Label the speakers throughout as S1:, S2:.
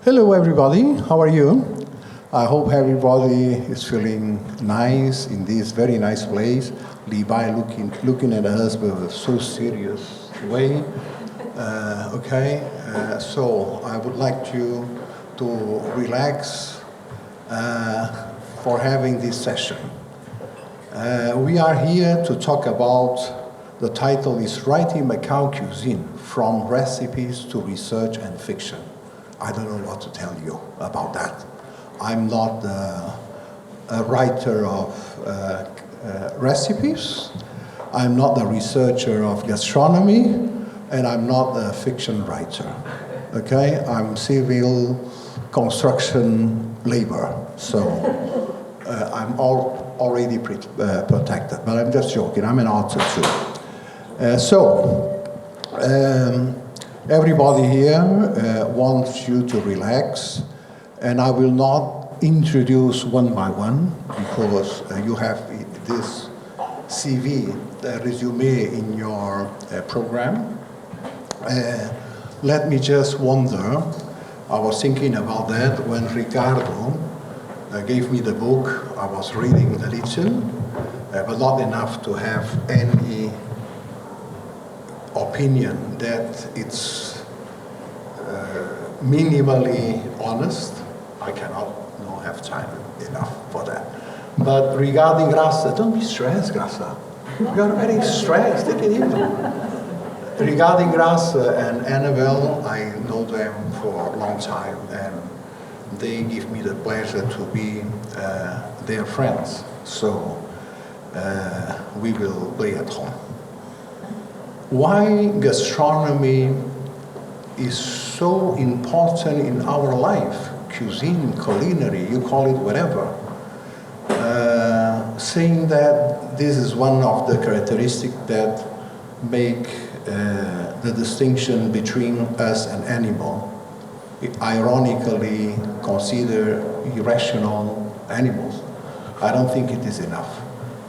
S1: Hello everybody, how are you? I hope everybody is feeling nice in this very nice place. Levi looking at us with a so serious way. So I would like you to relax for having this session. We are here to talk about, the title is Writing Macau Cuisine, From Recipes to Research and Fiction. I don't know what to tell you about that. I'm not a writer of recipes, I'm not a researcher of gastronomy, and I'm not a fiction writer, okay? I'm civil construction labor, so I'm already protected, but I'm just joking, I'm an artist too. Everybody here wants you to relax, and I will not introduce one by one because you have this CV, the resume in your program. Let me just wonder, I was thinking about that when Ricardo gave me the book. I was reading a little, but not enough to have any opinion that it's minimally honest. I cannot have time enough for that. But regarding Graça, don't be stressed, Graça. You are very stressed, take it easy. Regarding Graça and Annabel, I know them for a long time, and they give me the pleasure to be their friends. So we will play at home. Why gastronomy is so important in our life, cuisine, culinary, you call it whatever, saying that this is one of the characteristics that make the distinction between us and animal. It ironically consider irrational animals. I don't think it is enough.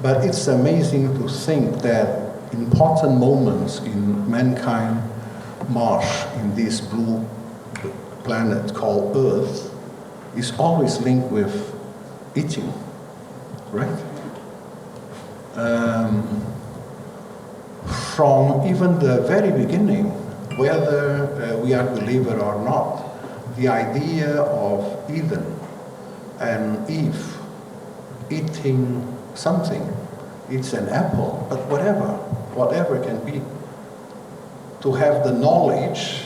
S1: But it's amazing to think that important moments in mankind march in this blue planet called Earth is always linked with eating, right? From even the very beginning, whether we are believer or not, the idea of Eden and Eve eating something, it's an apple, but whatever it can be, to have the knowledge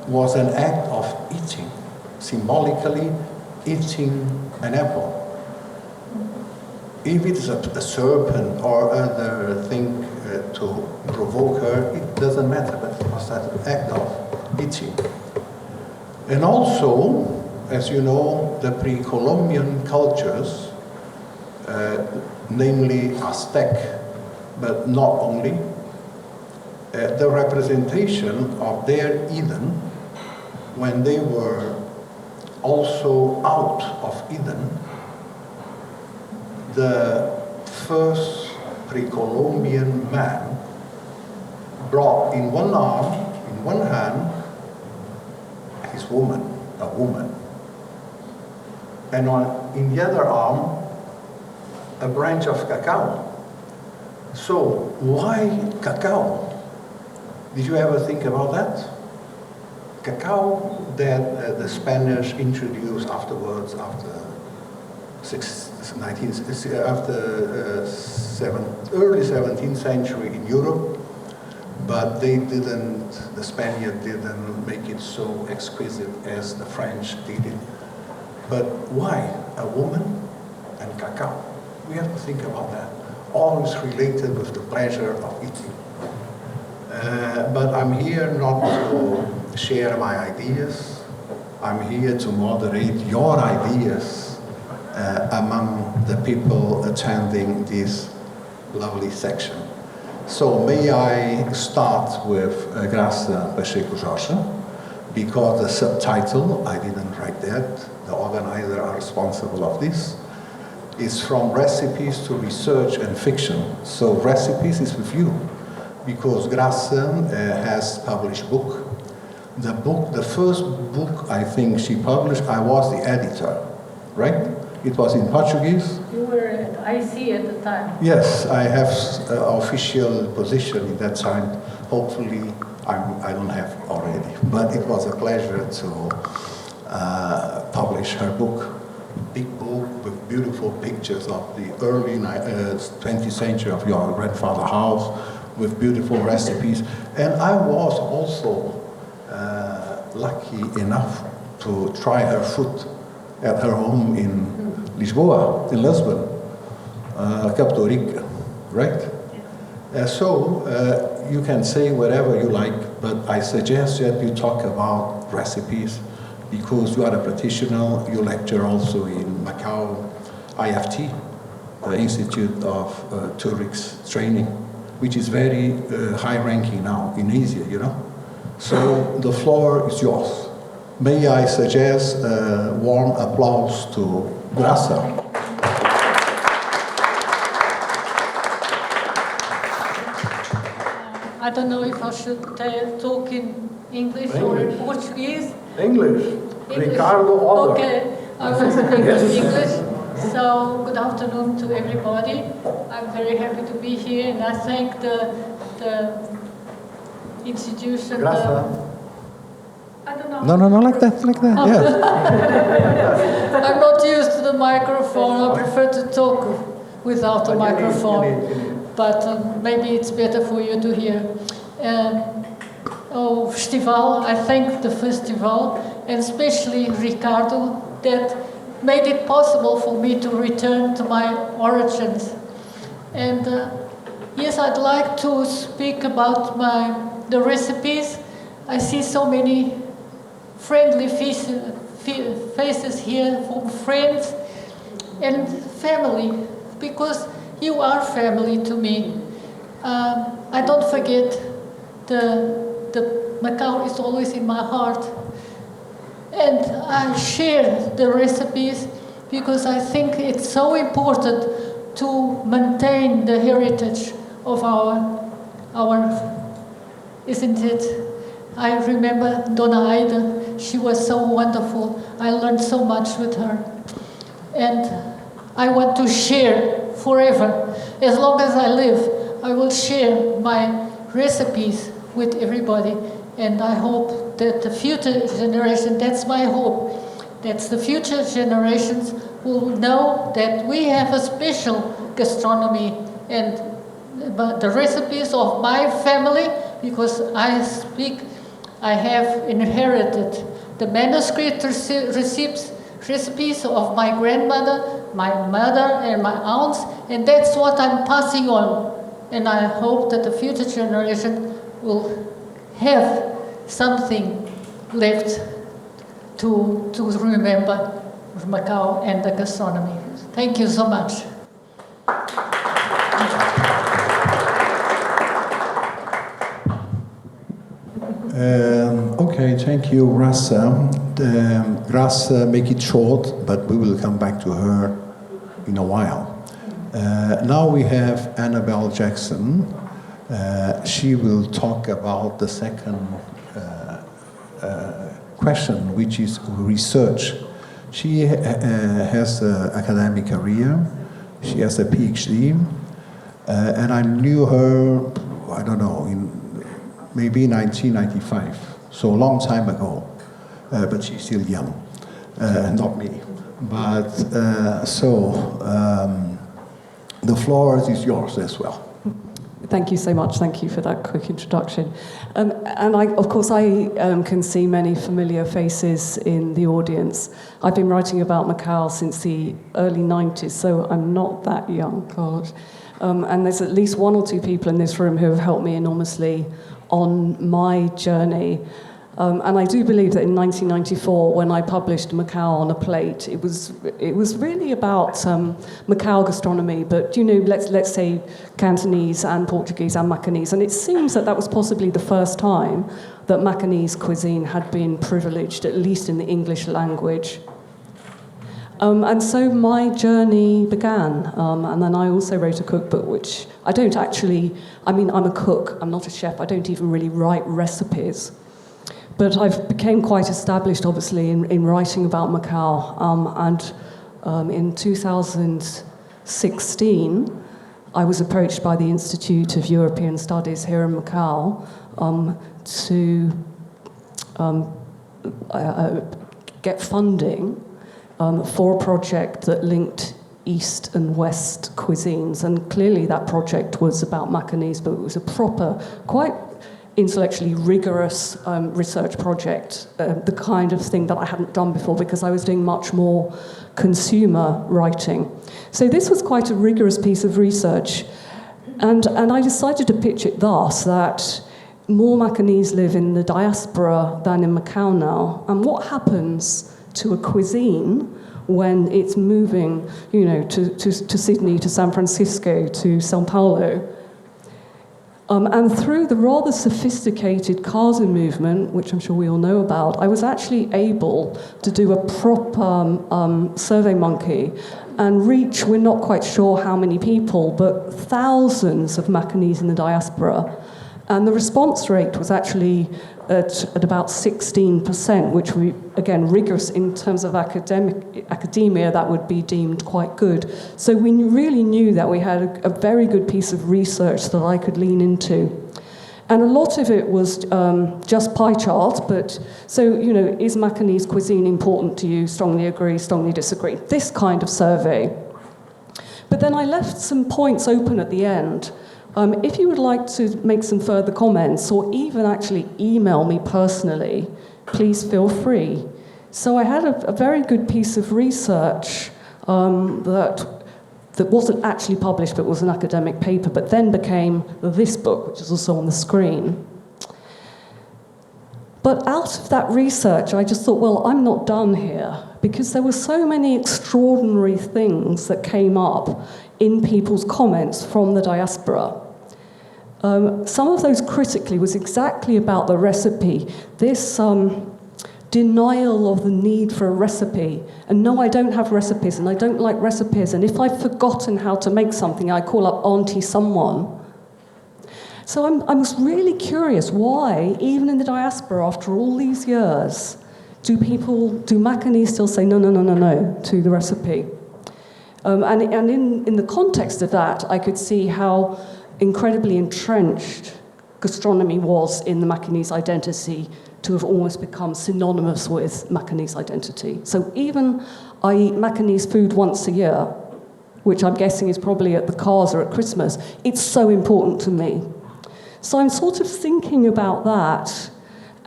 S1: was an act of eating, symbolically eating an apple. If it's a serpent or other thing to provoke her, it doesn't matter, but it was an act of eating. And also, as you know, the pre-Columbian cultures, namely Aztec, but not only, the representation of their Eden, when they were also out of Eden, the first pre-Columbian man brought in one arm, in one hand, his woman, a woman, and in the other arm, a branch of cacao. So why cacao? Did you ever think about that? Cacao that the Spanish introduced afterwards, after early 17th century in Europe, but the Spaniard didn't make it so exquisite as the French did it. But why a woman and cacao? We have to think about that. Always related with the pleasure of eating. But I'm here not to share my ideas. I'm here to moderate your ideas among the people attending this lovely section. So may I start with Graça, Pacheco, Jorge, because the subtitle, I didn't write that, the organizers are responsible of this, is From Recipes to Research and Fiction. So recipes is with you, because Graça has published book, the book, the first book I think she published, I was the editor, right? It was in Portuguese.
S2: You were at IC at the time.
S1: Yes, I have official position in that time. Hopefully, I don't have already. But it was a pleasure to publish her book. Big book with beautiful pictures of the early 20th century of your grandfather's house, with beautiful recipes. And I was also lucky enough to try her food at her home in Lisboa, in Lisbon, Capital Rica, right? So you can say whatever you like, but I suggest that you talk about recipes because you are a practitioner, you lecture also in Macau IFT, the Institute of Tourists Training, which is very high ranking now in Asia, you know? So the floor is yours. May I suggest a warm applause to Graça.
S2: I don't know if I should talk in English or in Portuguese.
S3: English. Ricardo Otto.
S2: Okay, I will speak in English. So, good afternoon to everybody. I'm very happy to be here, and I thank the institution. I don't know.
S1: No, like that, yeah.
S2: I'm not used to the microphone. I prefer to talk without a microphone. But maybe it's better for you to hear. Festival, I thank the festival, and especially Ricardo, that made it possible for me to return to my origins. And yes, I'd like to speak about the recipes. I see so many friendly faces here from friends and family, because you are family to me. I don't forget the Macau is always in my heart. And I share the recipes because I think it's so important to maintain the heritage of our isn't it? I remember Dona Aida, she was so wonderful. I learned so much with her. And I want to share forever. As long as I live, I will share my recipes with everybody. And I hope that the future generation, that's my hope, that the future generations will know that we have a special gastronomy and the recipes of my family, because I have inherited the manuscript recipes of my grandmother, my mother, and my aunts, and that's what I'm passing on. And I hope that the future generation will have something left to remember Macau and the gastronomy. Thank you so much.
S1: Okay, thank you, Graça. Graça, make it short, but we will come back to her in a while. Now we have Annabel Jackson. She will talk about the second question, which is research. She has an academic career. She has a PhD, and I knew her, I don't know, in maybe 1995, so a long time ago, but she's still young, not me. But the floor is yours as well.
S4: Thank you so much. Thank you for that quick introduction. And of course, I can see many familiar faces in the audience. I've been writing about Macau since the early 90s, so I'm not that young, God. And there's at least one or two people in this room who have helped me enormously on my journey. And I do believe that in 1994, when I published Macau on a Plate, it was really about Macau gastronomy, but let's say Cantonese and Portuguese and Macanese. And it seems that was possibly the first time that Macanese cuisine had been privileged, at least in the English language. And so my journey began. And then I also wrote a cookbook, which I don't actually, I'm a cook, I'm not a chef, I don't even really write recipes. But I've became quite established, obviously, in writing about Macau. In 2016, I was approached by the Institute of European Studies here in Macau to get funding for a project that linked East and West cuisines. And clearly that project was about Macanese, but it was a proper, quite intellectually rigorous research project, the kind of thing that I hadn't done before because I was doing much more consumer writing. So this was quite a rigorous piece of research. And I decided to pitch it thus, that more Macanese live in the diaspora than in Macau now. And what happens to a cuisine when it's moving, you know, to Sydney, to San Francisco, to Sao Paulo? And through the rather sophisticated Casa movement, which I'm sure we all know about, I was actually able to do a proper survey monkey and reach, we're not quite sure how many people, but thousands of Macanese in the diaspora. And the response rate was actually at about 16%, which we, again, rigorous in terms of academia, that would be deemed quite good. So we really knew that we had a very good piece of research that I could lean into. And a lot of it was just pie charts, but so, you know, is Macanese cuisine important to you? Strongly agree, strongly disagree. This kind of survey. But then I left some points open at the end. If you would like to make some further comments or even actually email me personally, please feel free. So I had a very good piece of research that wasn't actually published, but was an academic paper, but then became this book, which is also on the screen. But out of that research, I just thought, well, I'm not done here, because there were so many extraordinary things that came up in people's comments from the diaspora. Some of those critically was exactly about the recipe. This denial of the need for a recipe. And no, I don't have recipes, and I don't like recipes. And if I've forgotten how to make something, I call up Auntie someone. So I was really curious why, even in the diaspora, after all these years, do Macanese still say no to the recipe? And in the context of that, I could see how incredibly entrenched gastronomy was in the Macanese identity, to have almost become synonymous with Macanese identity. So even I eat Macanese food once a year, which I'm guessing is probably at the Casa at Christmas, it's so important to me. So I'm sort of thinking about that.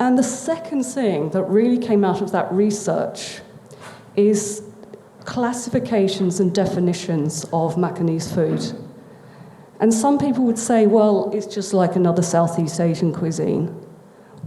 S4: And the second thing that really came out of that research is classifications and definitions of Macanese food. And some people would say, well, it's just like another Southeast Asian cuisine.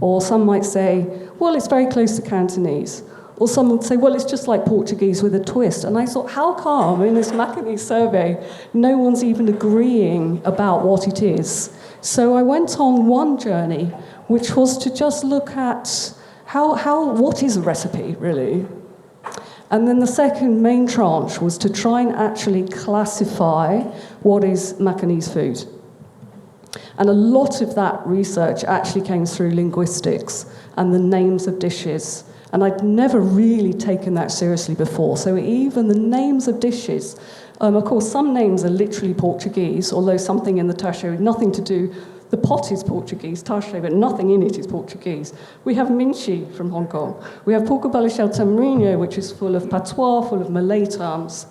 S4: Or some might say, well, it's very close to Cantonese. Or some would say, well, it's just like Portuguese with a twist. And I thought, how come in this Macanese survey, no one's even agreeing about what it is? So I went on one journey, which was to just look at what is a recipe, really? And then the second main tranche was to try and actually classify what is Macanese food. And a lot of that research actually came through linguistics and the names of dishes. And I'd never really taken that seriously before. So even the names of dishes, of course, some names are literally Portuguese, although something in the taché with nothing to do. The pot is Portuguese, taché, but nothing in it is Portuguese. We have minchi from Hong Kong. We have porco balachel tamariño, which is full of patois, full of Malay terms.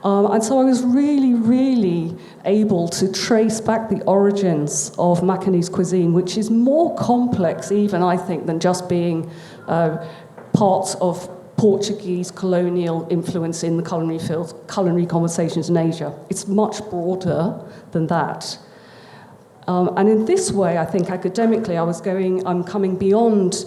S4: And so I was really, really able to trace back the origins of Macanese cuisine, which is more complex even, I think, than just being parts of Portuguese colonial influence in the culinary field, culinary conversations in Asia. It's much broader than that. And in this way, I think academically, I'm coming beyond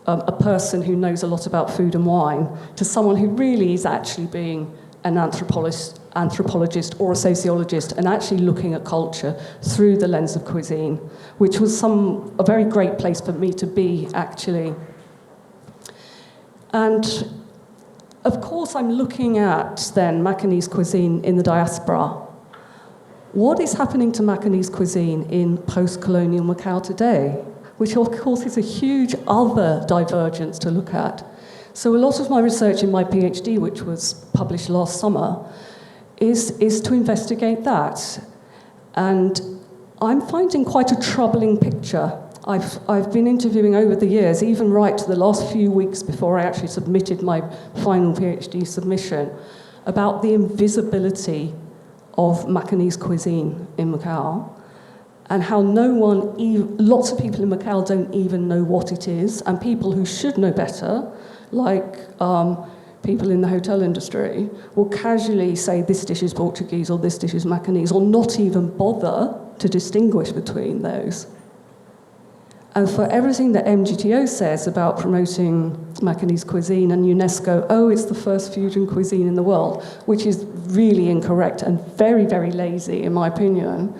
S4: a person who knows a lot about food and wine to someone who really is actually being an anthropologist or a sociologist and actually looking at culture through the lens of cuisine, which was a very great place for me to be, actually. And of course, I'm looking at then Macanese cuisine in the diaspora. What is happening to Macanese cuisine in post-colonial Macau today? which of course is a huge other divergence to look at. So a lot of my research in my PhD, which was published last summer, is to investigate that. And I'm finding quite a troubling picture. I've been interviewing over the years, even right to the last few weeks before I actually submitted my final PhD submission, about the invisibility of Macanese cuisine in Macau, and how lots of people in Macau don't even know what it is, and people who should know better, like people in the hotel industry, will casually say this dish is Portuguese or this dish is Macanese, or not even bother to distinguish between those. And for everything that MGTO says about promoting Macanese cuisine and UNESCO, oh, it's the first fusion cuisine in the world, which is really incorrect and very, very lazy, in my opinion.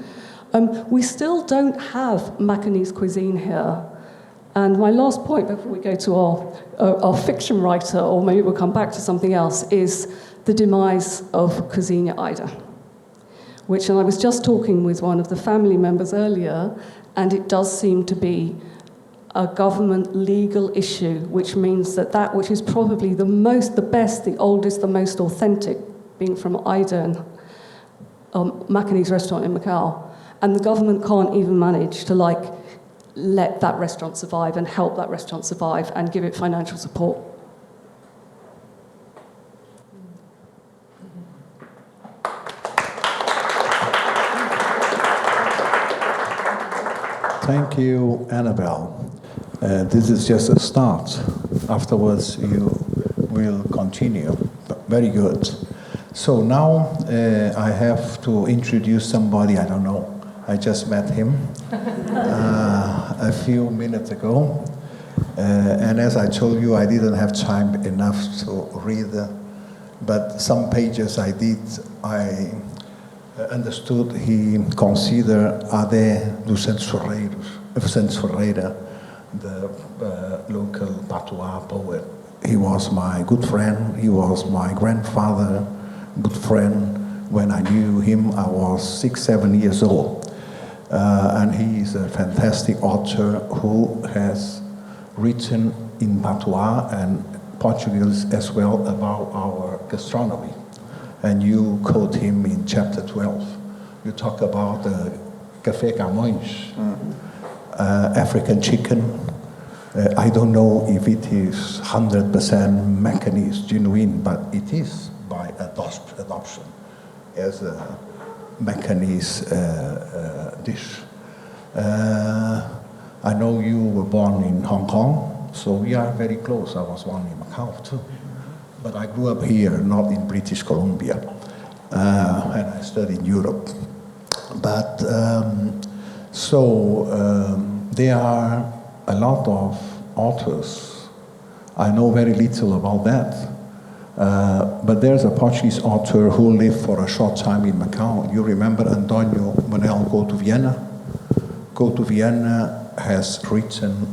S4: We still don't have Macanese cuisine here. And my last point before we go to our fiction writer, or maybe we'll come back to something else, is the demise of Cozinha Ida, which, and I was just talking with one of the family members earlier, and it does seem to be a government legal issue, which means that which is probably the best, the oldest, the most authentic, being from Ida and Macanese restaurant in Macau, and the government can't even manage to let that restaurant survive and help that restaurant survive and give it financial support.
S1: Thank you, Annabel. This is just a start. Afterwards, you will continue. Very good. So now I have to introduce somebody, I don't know. I just met him a few minutes ago. And as I told you, I didn't have time enough to read, but some pages I did, I understood he considered Ade dos Santos Ferreira, the local patois poet. He was my good friend. He was my grandfather, good friend. When I knew him, I was 6-7 years old. And he is a fantastic author who has written in patois and Portuguese as well about our gastronomy. And you quote him in chapter 12. You talk about café Camões, African chicken. I don't know if it is 100% Macanese genuine, but it is by adoption as a Macanese dish. I know you were born in Hong Kong, so we are very close. I was born in Macau too. But I grew up here, not in British Columbia, and I studied in Europe. But there are a lot of authors. I know very little about that. But there's a Portuguese author who lived for a short time in Macau. You remember Antonio Manuel Go to Vienna? Go to Vienna has written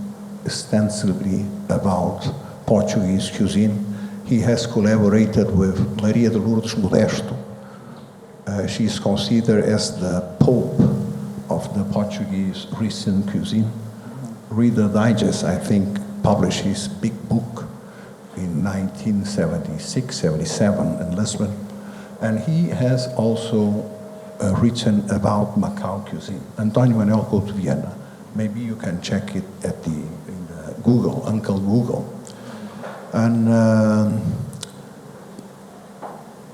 S1: extensively about Portuguese cuisine. He has collaborated with Maria de Lourdes Modesto. She is considered as the Pope of the Portuguese recent cuisine. Reader Digest, I think, published his big book in 1976-77 in Lisbon. And he has also written about Macau cuisine. Antonio Manuel Go to Vienna. Maybe you can check it in the Google, Uncle Google. And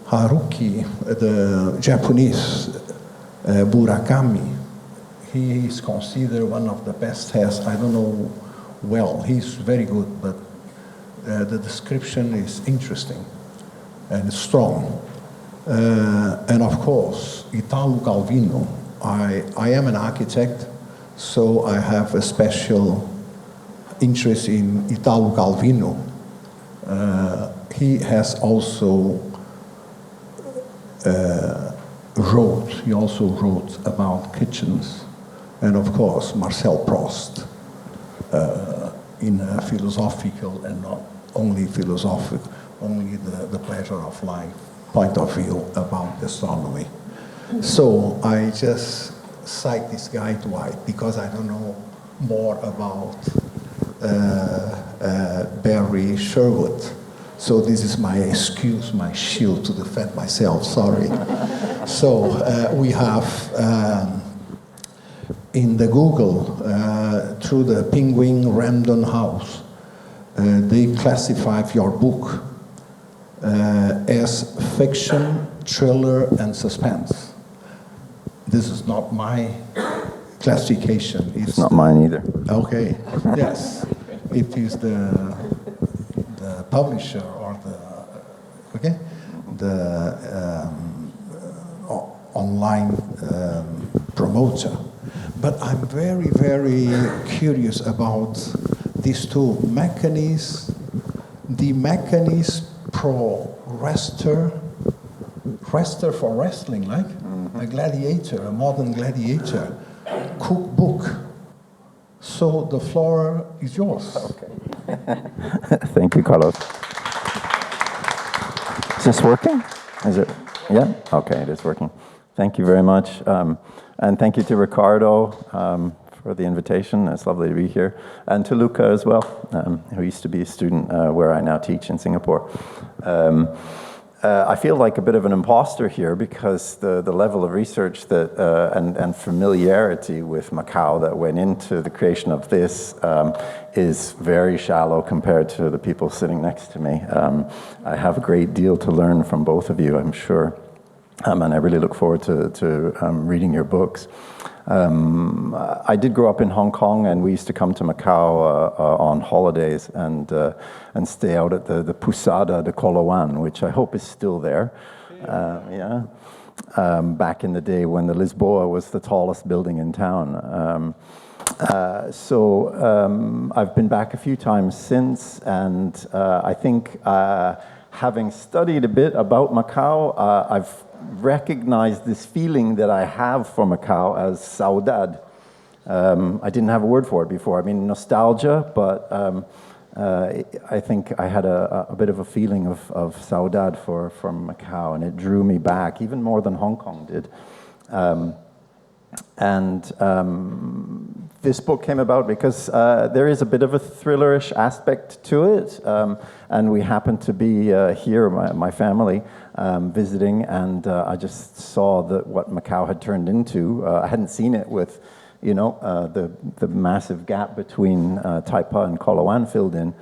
S1: Haruki, the Japanese Murakami, he is considered one of the best chefs. I don't know well, he's very good, but the description is interesting and strong. And of course, Italo Calvino. I am an architect, so I have a special interest in Italo Calvino. He has also wrote about kitchens, and of course Marcel Proust in a philosophical and not only philosophical, only the pleasure of life point of view about gastronomy. So I just cite this guy twice because I don't know more about Barrie Sherwood. So this is my excuse, my shield to defend myself, sorry. So we have in the Google, through the Penguin Random House, they classify your book as fiction, thriller, and suspense. This is not my classification.
S5: It's not mine either.
S1: Okay, yes. It is the publisher or the online promoter. But I'm very, very curious about these two mechanisms. The mechanism pro wrestler for wrestling, like a gladiator, a modern gladiator, cookbook. So the floor is yours.
S5: Okay. Thank you, Carlos. Is this working? Is it? Yeah? Okay, it is working. Thank you very much. And thank you to Ricardo for the invitation. It's lovely to be here. And to Luca as well, who used to be a student where I now teach in Singapore. I feel like a bit of an imposter here because the level of research that and familiarity with Macau that went into the creation of this is very shallow compared to the people sitting next to me. I have a great deal to learn from both of you, I'm sure. And I really look forward to reading your books. I did grow up in Hong Kong, and we used to come to Macau on holidays and stay out at the Posada de Coloane, which I hope is still there. Back in the day when the Lisboa was the tallest building in town. So I've been back a few times since, and I think having studied a bit about Macau, I've recognized this feeling that I have for Macau as saudade. I didn't have a word for it before. I mean, nostalgia, but I think I had a bit of a feeling of saudade from Macau, and it drew me back, even more than Hong Kong did. This book came about because there is a bit of a thrillerish aspect to it, and we happened to be here, my family, visiting, and I just saw what Macau had turned into. I hadn't seen it with, the massive gap between Taipa and Coloane filled in,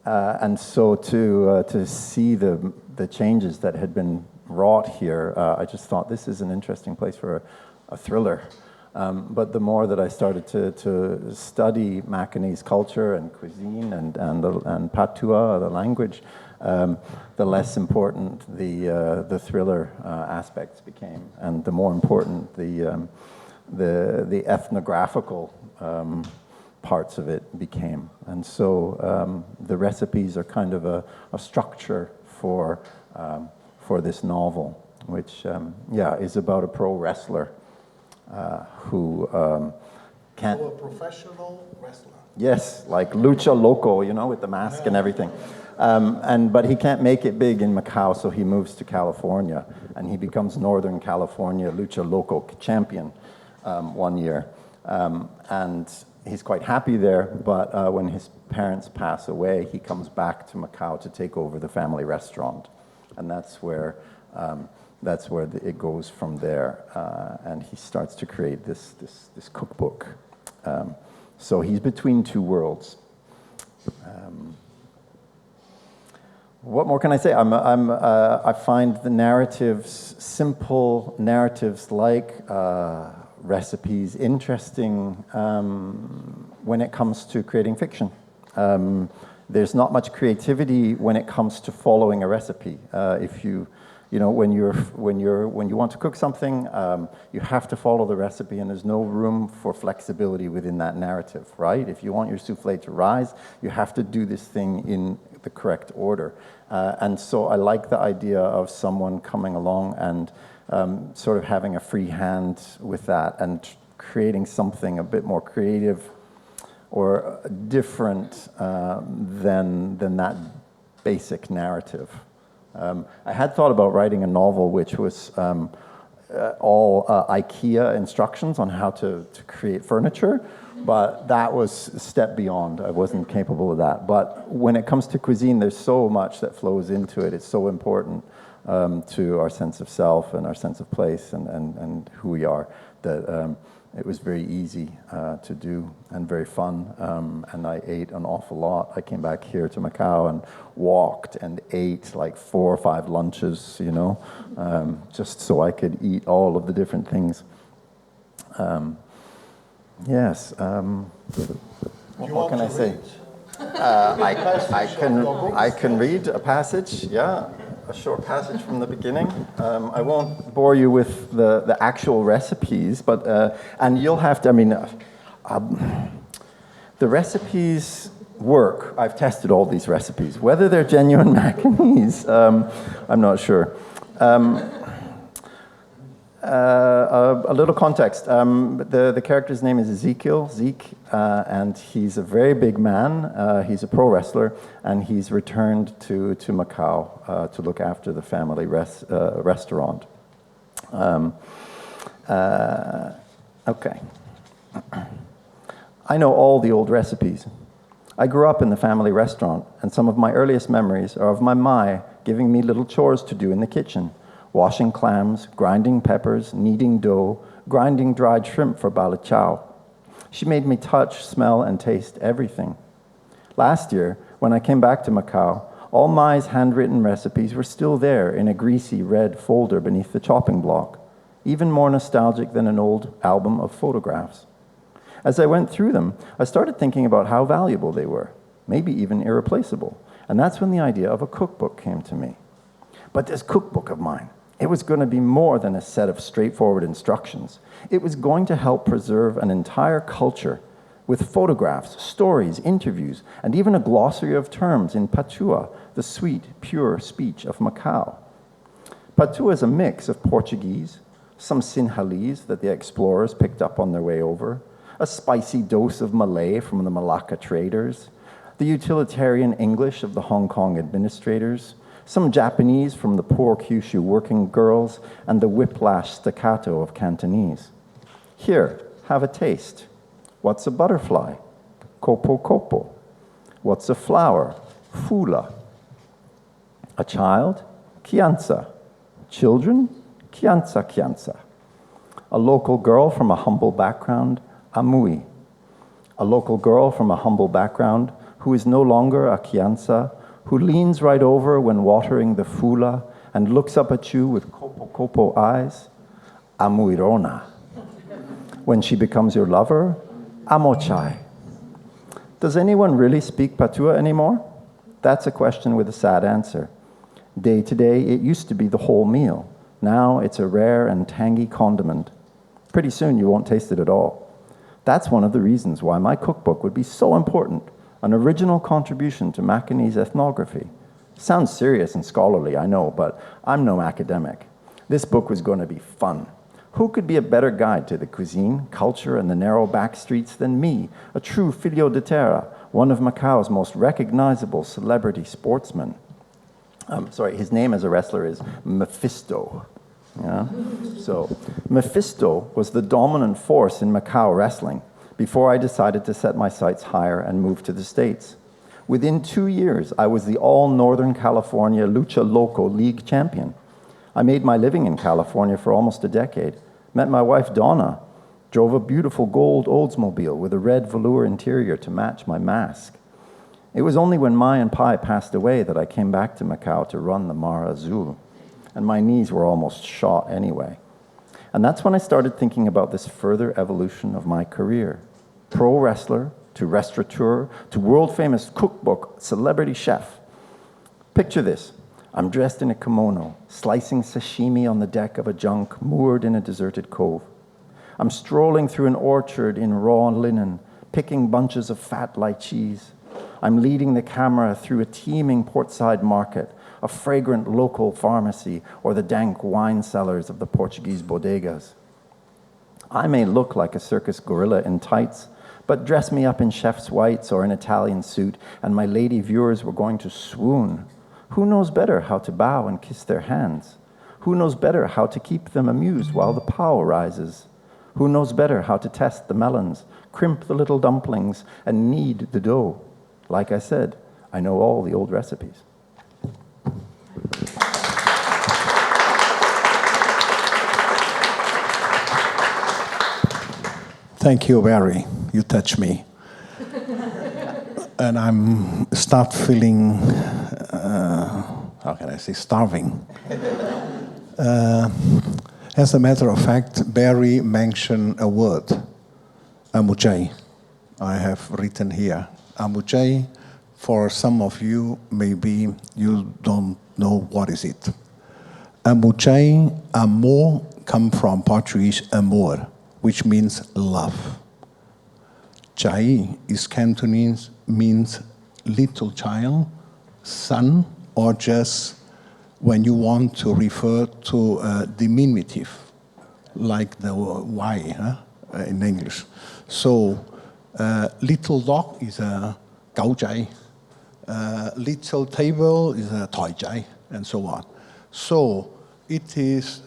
S5: and so to see the changes that had been wrought here, I just thought this is an interesting place for a thriller. But the more that I started to study Macanese culture and cuisine and patois, the language, the less important the thriller aspects became, and the more important the ethnographical parts of it became. And so the recipes are kind of a structure for this novel, which is about a pro wrestler who can't...
S1: So a professional wrestler.
S5: Yes, like Lucha Loco, with the mask and everything. But he can't make it big in Macau, so he moves to California, and he becomes Northern California Lucha Loco champion one year. And he's quite happy there, but when his parents pass away, he comes back to Macau to take over the family restaurant. And that's where it goes from there, and he starts to create this cookbook. So he's between two worlds. What more can I say? I find the narratives, simple narratives like recipes, interesting when it comes to creating fiction. There's not much creativity when it comes to following a recipe. When you want to cook something, you have to follow the recipe, and there's no room for flexibility within that narrative, right? If you want your souffle to rise, you have to do this thing in the correct order. And so I like the idea of someone coming along and sort of having a free hand with that and creating something a bit more creative or different than that basic narrative. I had thought about writing a novel which was all IKEA instructions on how to create furniture, but that was a step beyond. I wasn't capable of that. But when it comes to cuisine, there's so much that flows into it. It's so important to our sense of self and our sense of place and who we are, that it was very easy to do and very fun. And I ate an awful lot. I came back here to Macau and walked and ate like 4 or 5 lunches, you know, just so I could eat all of the different things. Yes. What can I say? I can read a passage, yeah. A short passage from the beginning. I won't bore you with the actual recipes, but and you'll have to. I mean, the recipes work. I've tested all these recipes. Whether they're genuine Macanese, I'm not sure. A little context. The character's name is Zeke, and he's a very big man. He's a pro wrestler, and he's returned to Macau to look after the family restaurant. Okay. I know all the old recipes. I grew up in the family restaurant, and some of my earliest memories are of my Mai giving me little chores to do in the kitchen. Washing clams, grinding peppers, kneading dough, grinding dried shrimp for balichao. She made me touch, smell, and taste everything. Last year, when I came back to Macau, all Mai's handwritten recipes were still there in a greasy red folder beneath the chopping block, even more nostalgic than an old album of photographs. As I went through them, I started thinking about how valuable they were, maybe even irreplaceable, and that's when the idea of a cookbook came to me. But this cookbook of mine, it was going to be more than a set of straightforward instructions. It was going to help preserve an entire culture with photographs, stories, interviews, and even a glossary of terms in Patois, the sweet, pure speech of Macau. Patois is a mix of Portuguese, some Sinhalese that the explorers picked up on their way over, a spicy dose of Malay from the Malacca traders, the utilitarian English of the Hong Kong administrators, some Japanese from the poor Kyushu working girls, and the whiplash staccato of Cantonese. Here, have a taste. What's a butterfly? Kopo kopo. What's a flower? Fula. A child? Kianza. Children? Kianza kianza. A local girl from a humble background? Amui. A local girl from a humble background who is no longer a kianza, who leans right over when watering the fula and looks up at you with kopo eyes, amuirona. When she becomes your lover, amochai. Does anyone really speak Patois anymore? That's a question with a sad answer. Day to day, it used to be the whole meal. Now it's a rare and tangy condiment. Pretty soon you won't taste it at all. That's one of the reasons why my cookbook would be so important. An original contribution to Macanese ethnography. Sounds serious and scholarly, I know, but I'm no academic. This book was going to be fun. Who could be a better guide to the cuisine, culture, and the narrow back streets than me, a true filio de terra, one of Macau's most recognizable celebrity sportsmen? His name as a wrestler is Mephisto. Yeah? So, Mephisto was the dominant force in Macau wrestling before I decided to set my sights higher and move to the States. Within 2 years, I was the all-Northern California Lucha Loco League champion. I made my living in California for almost a decade, met my wife Donna, drove a beautiful gold Oldsmobile with a red velour interior to match my mask. It was only when Mai and Pai passed away that I came back to Macau to run the Mar Azul, and my knees were almost shot anyway. And that's when I started thinking about this further evolution of my career. Pro wrestler, to restaurateur, to world-famous cookbook celebrity chef. Picture this. I'm dressed in a kimono, slicing sashimi on the deck of a junk moored in a deserted cove. I'm strolling through an orchard in raw linen, picking bunches of fat lychees. I'm leading the camera through a teeming portside market, a fragrant local pharmacy, or the dank wine cellars of the Portuguese bodegas. I may look like a circus gorilla in tights, but dress me up in chef's whites or an Italian suit, and my lady viewers were going to swoon. Who knows better how to bow and kiss their hands? Who knows better how to keep them amused while the pow rises? Who knows better how to test the melons, crimp the little dumplings, and knead the dough? Like I said, I know all the old recipes.
S1: Thank you, Barrie. You touch me. And I'm start feeling, how can I say, starving. As a matter of fact, Barrie mentioned a word, amujay. I have written here. Amujay, for some of you, maybe you don't know what is it. Amujay, amor, come from Portuguese amor, which means love. Jai is Cantonese, means little child, son, or just when you want to refer to a diminutive, like the Y in English. So, little dog is a gao jai, little table is a toy jai, and so on. So, it is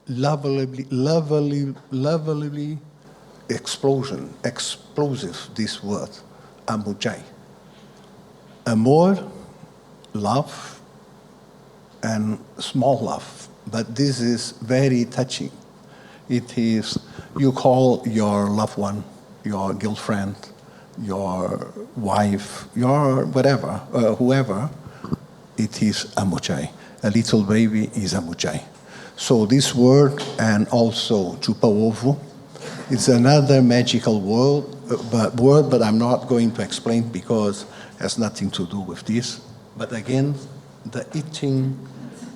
S1: lovely explosive, this word, amujay. Amor, love, and small love, but this is very touching. It is, you call your loved one, your girlfriend, your wife, your whatever, whoever, it is amujay. A little baby is amujay. So this word, and also chupa ovo, it's another magical word, but I'm not going to explain because it has nothing to do with this. But again, the eating,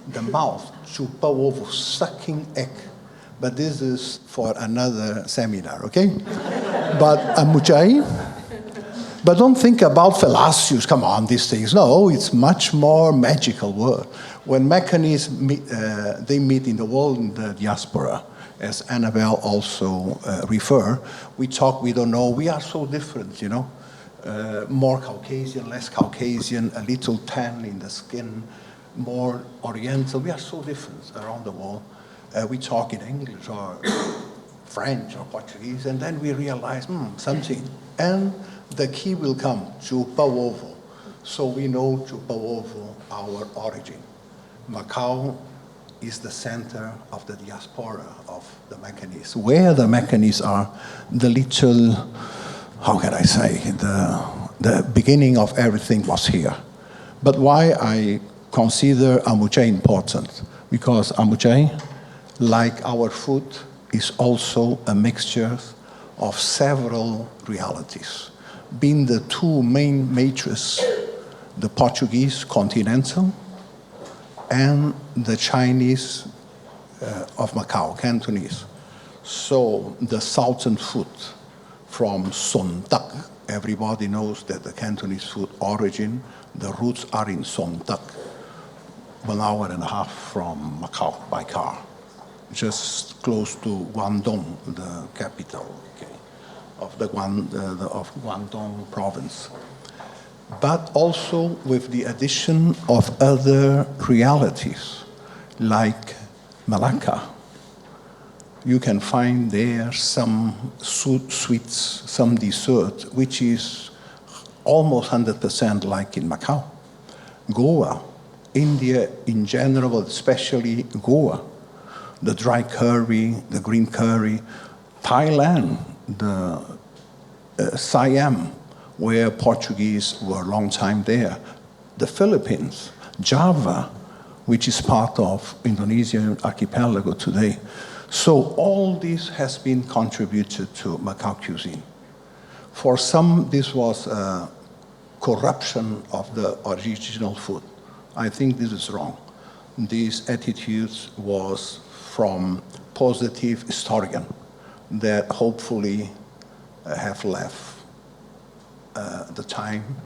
S1: the mouth, chupa ovo, sucking egg. But this is for another seminar, okay? But amujay, but don't think about fallacious, come on, these things. No, it's much more magical word. When Macanese meet, they meet in the world, in the diaspora, as Annabel also refer, we talk, we don't know, we are so different, you know. More Caucasian, less Caucasian, a little tan in the skin, more Oriental, we are so different around the world. We talk in English or French or Portuguese, and then we realize, something. And the key will come, chupa ovo. So we know chupa ovo, our origin. Macau is the center of the diaspora of the Macanese. Where the Macanese are, the little, how can I say, the beginning of everything was here. But why I consider amujay important? Because amujay, like our food, is also a mixture of several realities. Being the two main matrices, the Portuguese continental and the Chinese of Macau, Cantonese. So the southern food from Song Tak, everybody knows that the Cantonese food origin, the roots are in Song Tak, 1.5 hours from Macau by car, just close to Guangdong, the capital of the Guangdong province. But also with the addition of other realities, like Malacca. You can find there some sweets, some dessert, which is almost 100% like in Macau. Goa, India in general, especially Goa, the dry curry, the green curry. Thailand, the Siam, where Portuguese were a long time there. The Philippines, Java, which is part of Indonesian archipelago today. So all this has been contributed to Macau cuisine. For some, this was a corruption of the original food. I think this is wrong. These attitudes was from positive historian that hopefully have left the time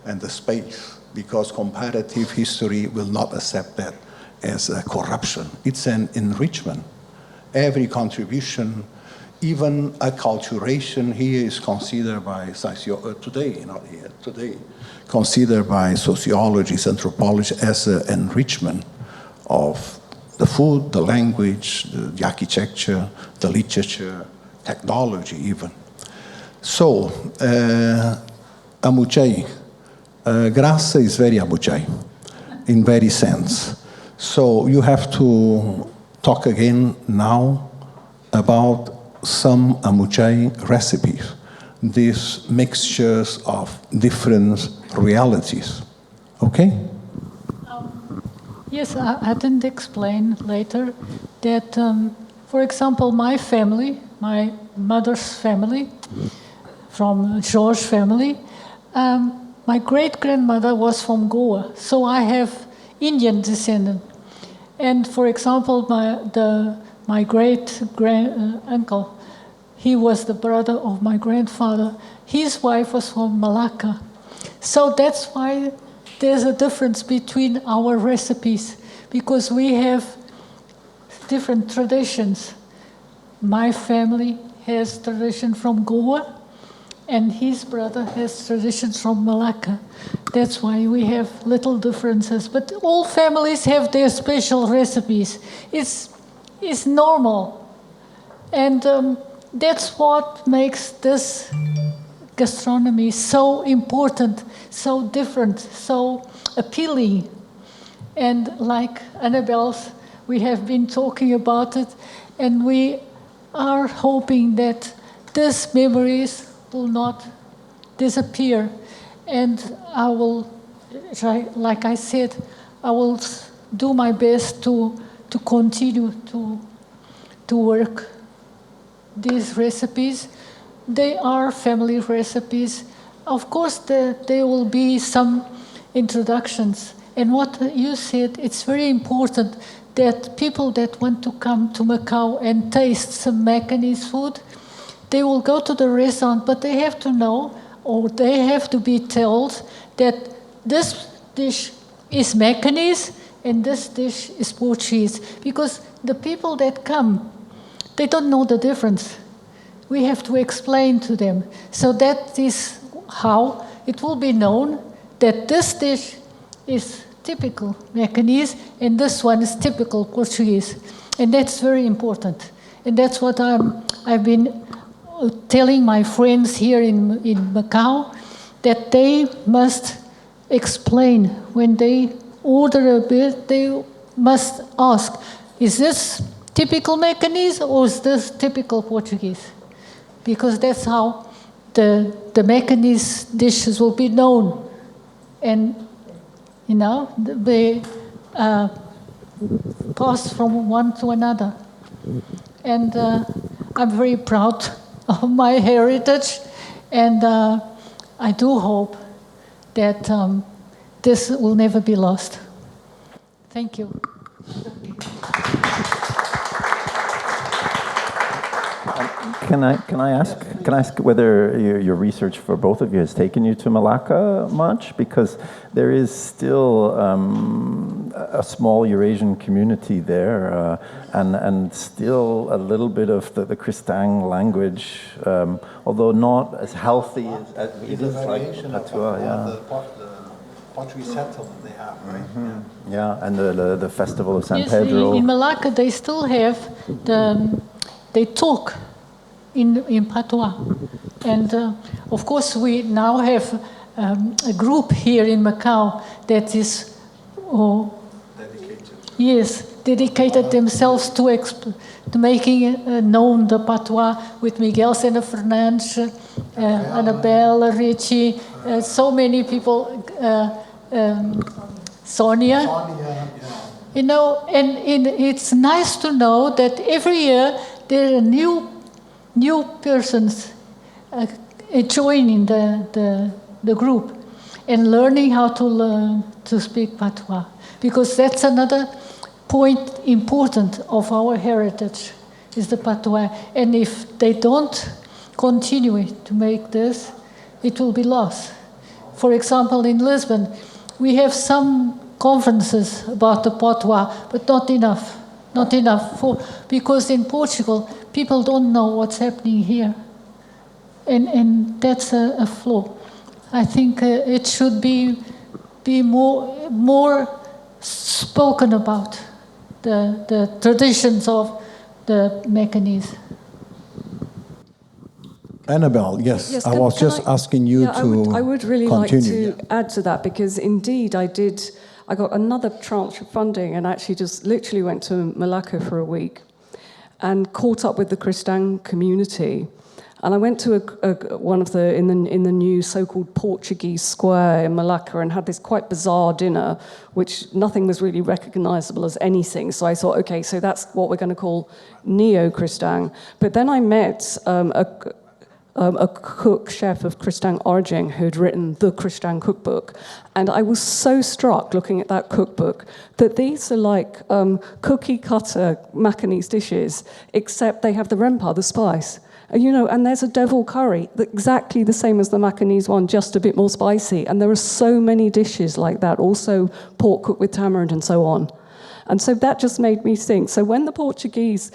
S1: and the space, because comparative history will not accept that as a corruption. It's an enrichment. Every contribution, even acculturation here is considered by today, considered by sociologists, anthropologists as an enrichment of the food, the language, the architecture, the literature, technology even. So, Amuchai, Graça is very Amuchai, in very sense. So you have to talk again now about some Amuchai recipes, these mixtures of different realities. Okay?
S2: Yes, I didn't explain later that, for example, my family, my mother's family, from Jorge family, my great-grandmother was from Goa, so I have Indian descendant. And for example, my great-uncle, he was the brother of my grandfather. His wife was from Malacca. So that's why there's a difference between our recipes, because we have different traditions. My family has tradition from Goa, and his brother has traditions from Malacca. That's why we have little differences. But all families have their special recipes. It's normal. And that's what makes this gastronomy so important, so different, so appealing. And like Annabel's, we have been talking about it, and we are hoping that these memories will not disappear. And I will, like I said, I will do my best to continue to work these recipes. They are family recipes. Of course, there will be some introductions. And what you said, it's very important that people that want to come to Macau and taste some Macanese food, they will go to the restaurant, but they have to know, or they have to be told that this dish is Macanese and this dish is Portuguese. Because the people that come, they don't know the difference. We have to explain to them. So that is how it will be known that this dish is typical Macanese and this one is typical Portuguese. And that's very important. And that's what I've been telling my friends here in Macau, that they must explain when they order a bit, they must ask, is this typical Macanese or is this typical Portuguese? Because that's how the Macanese dishes will be known. And, you know, they pass from one to another. And I'm very proud of my heritage, and I do hope that this will never be lost. Thank you.
S5: Can I ask whether your research for both of you has taken you to Malacca much? Because there is still a small Eurasian community there, and still a little bit of the Kristang language, although not as healthy as it is like Patois.
S1: The Portuguese settlement they have, right?
S5: Mm-hmm. Yeah, and the festival of San
S2: Yes,
S5: Pedro.
S2: in Malacca they still have they talk in Patois. And of course we now have a group here in Macau that is dedicated themselves to making known the Patois, with Miguel Sena Fernandes, Annabel, Richie, so many people, Sonia.
S1: Yeah.
S2: You know, and it's nice to know that every year there are new persons joining the group and learning how to speak Patois, because that's another point important of our heritage, is the Patois. And if they don't continue to make this, it will be lost. For example, in Lisbon, we have some conferences about the Patois, but not enough. Not enough, because in Portugal, people don't know what's happening here. And that's a flaw. I think it should be more spoken about. the traditions of the Macanese.
S3: Annabel, yes, I was just asking you to
S4: I would really
S3: continue.
S4: like to add to that, because indeed I got another tranche of funding and actually just literally went to Malacca for a week and caught up with the Cristang community. And I went to one of in the new so-called Portuguese square in Malacca and had this quite bizarre dinner, which nothing was really recognizable as anything. So I thought, okay, so that's what we're going to call neo-Cristang. But then I met a cook chef of Cristang origin who'd written the Cristang cookbook. And I was so struck looking at that cookbook that these are like cookie cutter Macanese dishes, except they have the rempah, the spice. And there's a devil curry, exactly the same as the Macanese one, just a bit more spicy. And there are so many dishes like that, also pork cooked with tamarind and so on. And so that just made me think. So when the Portuguese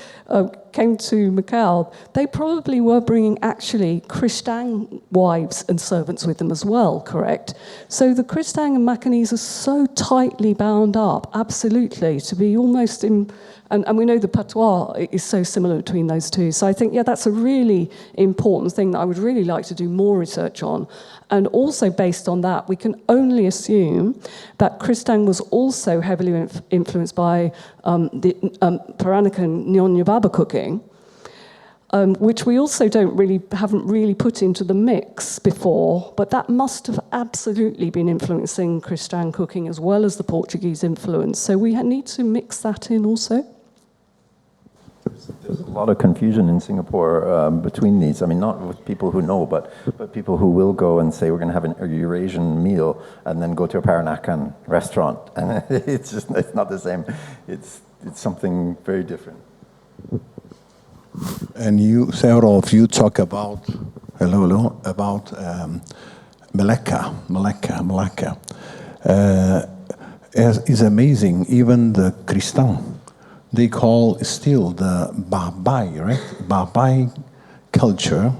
S4: came to Macau, they probably were bringing actually Cristang wives and servants with them as well, correct? So the Cristang and Macanese are so tightly bound up, absolutely, to be almost in... And we know the patois is so similar between those two. So I think, that's a really important thing that I would really like to do more research on. And also based on that, we can only assume that Cristang was also heavily influenced by the Peranakan Nyonya Baba cooking, which we also haven't really put into the mix before, but that must have absolutely been influencing Cristang cooking as well as the Portuguese influence. So we need to mix that in also.
S5: There's a lot of confusion in Singapore between these. I mean, not with people who know, but people who will go and say, we're going to have a Eurasian meal, and then go to a Peranakan restaurant. And it's not the same. It's something very different.
S3: And several of you talk about, about Malacca. It's amazing, even the Cristang, they call still the Babai, right? Babai culture,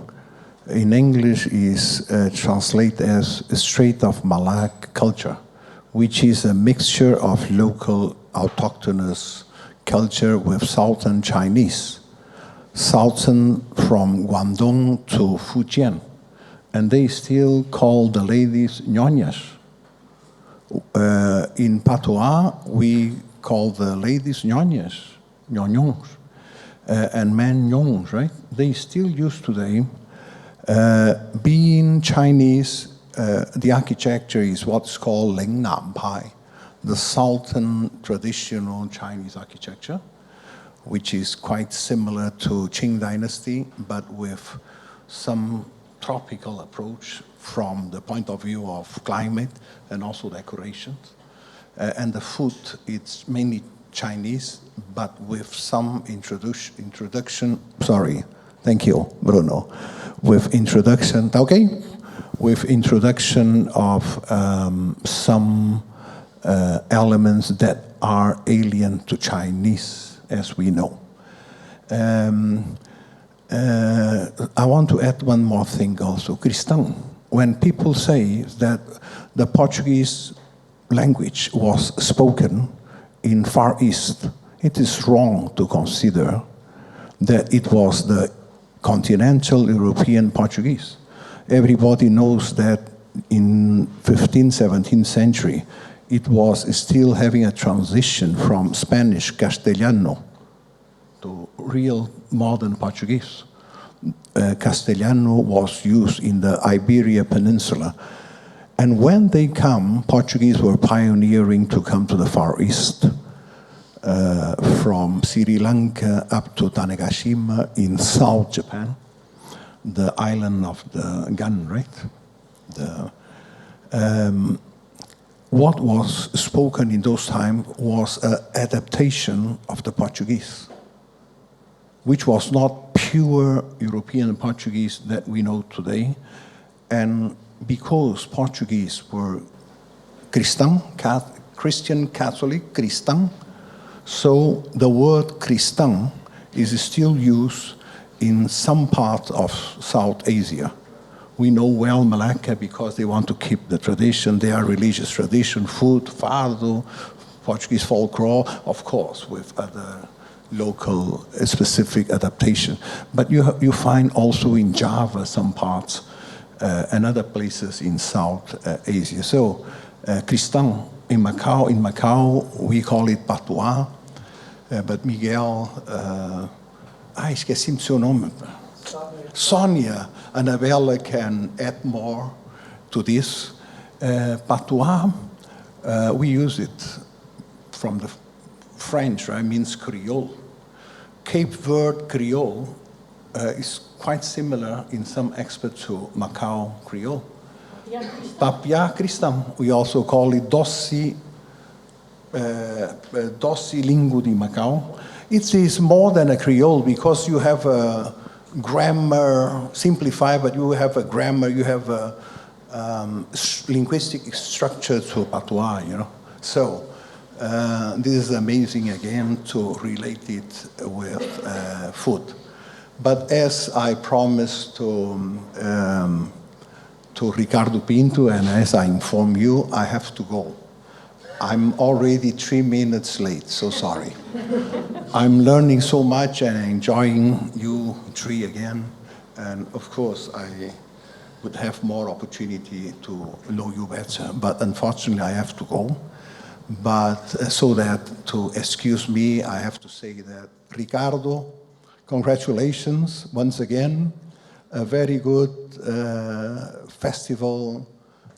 S3: in English is translated as Strait of Malacca culture, which is a mixture of local autochthonous culture with Southern Chinese. Southern from Guangdong to Fujian. And they still call the ladies nyonyas. In patois, we call the ladies nyonyas, nyonyons, and men nyons, right? They still use today. Being Chinese, the architecture is what's called Ling Nam Pai, the Southern traditional Chinese architecture, which is quite similar to Qing Dynasty, but with some tropical approach from the point of view of climate and also decorations. And the food, it's mainly Chinese, but with some introduction, sorry, thank you, Bruno, with introduction of some elements that are alien to Chinese, as we know. I want to add one more thing also. Cristang, when people say that the Portuguese language was spoken in Far East, it is wrong to consider that it was the continental European Portuguese. Everybody knows that in 15th, 17th century, it was still having a transition from Spanish Castellano to real modern Portuguese. Castellano was used in the Iberia Peninsula. And when they come, Portuguese were pioneering to come to the Far East, from Sri Lanka up to Tanegashima in South Japan, the island of the gun, right? What was spoken in those times was an adaptation of the Portuguese, which was not pure European Portuguese that we know today. And because Portuguese were Christian Catholic, Cristang, so the word Cristang is still used in some parts of South Asia. We know well Malacca because they want to keep the tradition, their religious tradition, food, fardo, Portuguese folklore, of course, with other local specific adaptation. But you find also in Java some parts and other places in South Asia. So, cristão in Macau we call it patois, but Miguel, esqueci do seu nome. Sonia, Annabel can add more to this. Patois, we use it from the French, right? Means Creole. Cape Verde Creole is quite similar in some aspects to Macau Creole. Papia cristão, we also call it doce língua de Macau. It is more than a Creole because you have a grammar, simplified, but you have a grammar, you have a linguistic structure to patois, you know. So this is amazing again to relate it with food. But as I promised to Ricardo Pinto, and as I inform you, I have to go. I'm already 3 minutes late, so sorry. I'm learning so much and enjoying you three again. And of course, I would have more opportunity to know you better, but unfortunately I have to go. But so that to excuse me, I have to say that Ricardo, congratulations once again. A very good festival,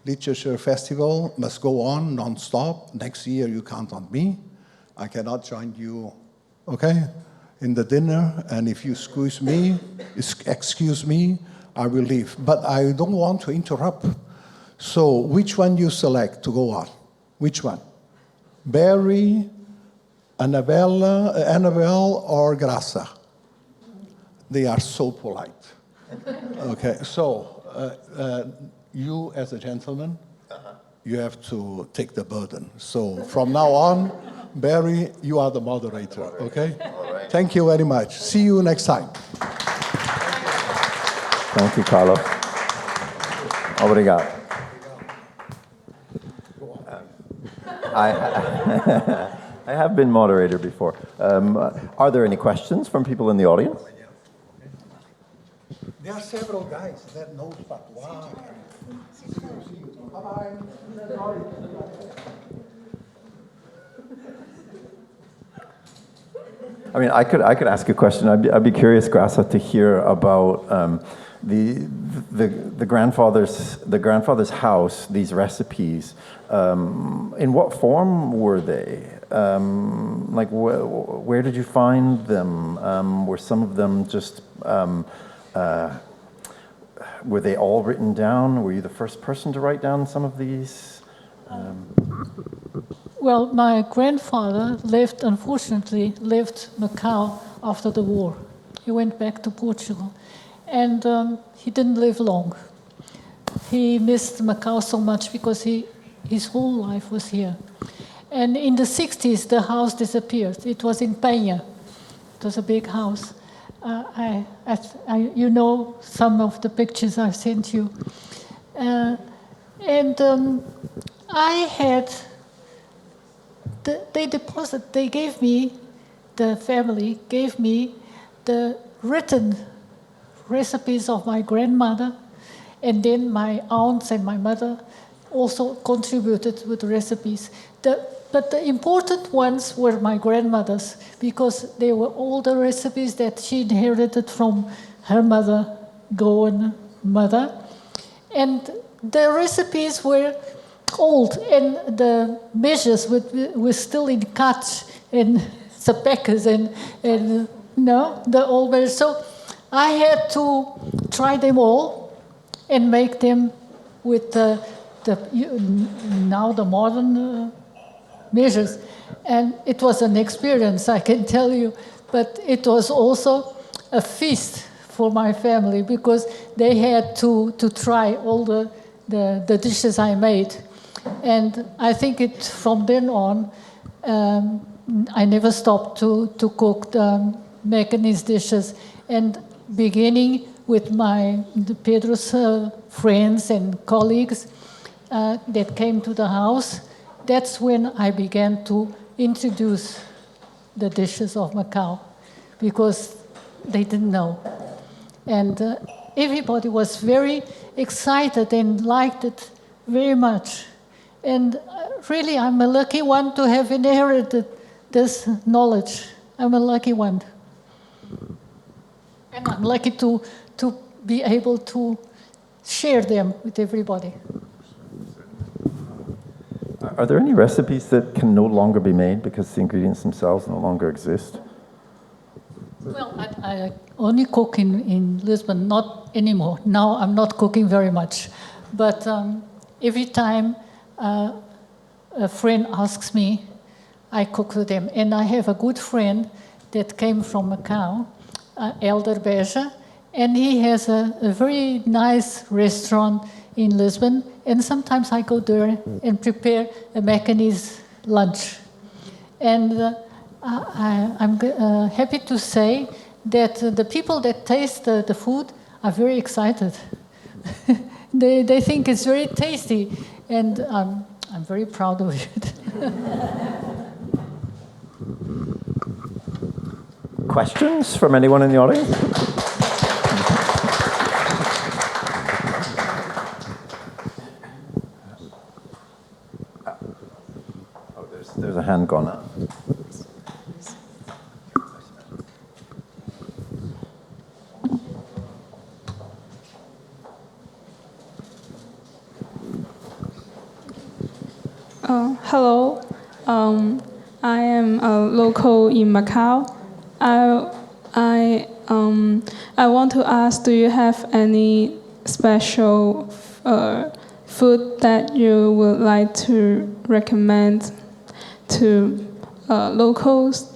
S3: literature festival, must go on non-stop. Next year you count on me. I cannot join you, okay, in the dinner, and if you excuse me, I will leave. But I don't want to interrupt. So which one you select to go on? Which one? Barrie, Annabel, or Graça? They are so polite. Okay, so you as a gentleman, you have to take the burden. So from now on, Barrie, you are the moderator, okay?
S5: All right.
S3: Thank you very much. See you next time.
S5: Thank you, Carlos. Obrigado. I have been moderator before. Are there any questions from people in the audience?
S3: There are several guys that know patois. See you. Bye-bye.
S5: I mean, I could ask a question. I'd be curious, Graça, to hear about the grandfather's house. These recipes. In what form were they? Like, where did you find them? Were some of them just? Were they all written down? Were you the first person to write down some of these?
S2: Well, my grandfather unfortunately left Macau after the war. He went back to Portugal, and he didn't live long. He missed Macau so much because his whole life was here. And in the 60s, the house disappeared. It was in Penha. It was a big house. You know some of the pictures I sent you. The family gave me the written recipes of my grandmother, and then my aunts and my mother also contributed with recipes. But the important ones were my grandmother's, because they were all the recipes that she inherited from her mother, Goan mother. And the recipes were old, and the measures were still in cuts and sapecas and the old measures. So I had to try them all and make them with the modern measures. And it was an experience, I can tell you, but it was also a feast for my family, because they had to try all the dishes I made. And I think from then on, I never stopped to cook, making these dishes. And beginning with Pedro's friends and colleagues that came to the house, that's when I began to introduce the dishes of Macau, because they didn't know. And everybody was very excited and liked it very much. And really, I'm a lucky one to have inherited this knowledge. I'm a lucky one. And I'm lucky to be able to share them with everybody.
S5: Are there any recipes that can no longer be made because the ingredients themselves no longer exist?
S2: Well, I only cook in Lisbon, not anymore. Now I'm not cooking very much. But every time a friend asks me, I cook for them. And I have a good friend that came from Macau, Elder Beja, and he has a very nice restaurant in Lisbon. And sometimes I go there and prepare a Macanese lunch. And I'm happy to say that the people that taste the food are very excited. They think it's very tasty, and I'm very proud of it.
S5: Questions from anyone in the audience? There's a hand gone up.
S6: Hello, I am a local in Macau. I want to ask, do you have any special food that you would like to recommend to locals?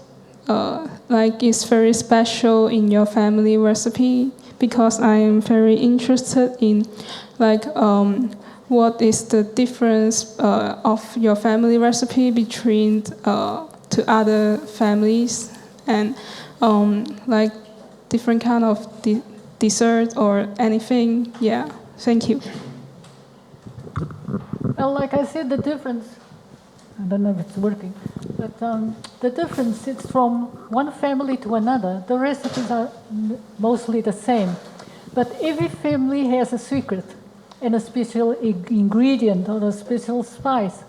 S6: Like it's very special in your family recipe, because I am very interested in like what is the difference of your family recipe between to other families, and like different kind of dessert or anything? Yeah, thank you.
S2: Well, like I said, the difference, I don't know if it's working, but the difference is from one family to another. The recipes are mostly the same, but every family has a secret and a special ingredient or a special spice.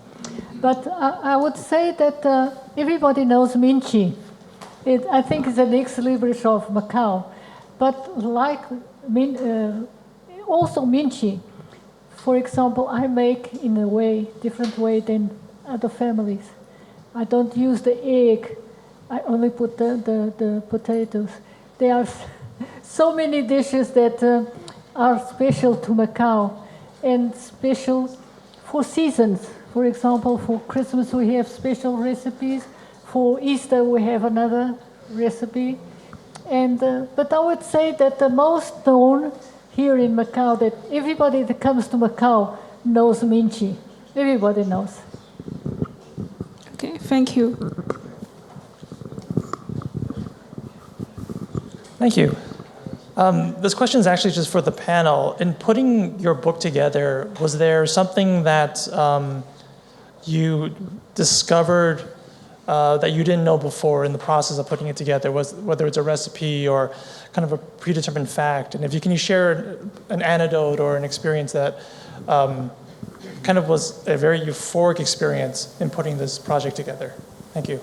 S2: But I would say that everybody knows minchi. I think it's an ex-libris of Macau. But like also minchi, for example, I make in a way, different way than other families. I don't use the egg. I only put the potatoes. There are so many dishes that are special to Macau and special for seasons. For example, for Christmas we have special recipes. For Easter we have another recipe. And but I would say that the most known here in Macau, that everybody that comes to Macau knows minchi. Everybody knows.
S6: Okay, thank you.
S7: Thank you. This question is actually just for the panel. In putting your book together, was there something that you discovered that you didn't know before in the process of putting it together, whether it's a recipe or kind of a predetermined fact? And if you can share an anecdote or an experience that kind of was a very euphoric experience in putting this project together. Thank you.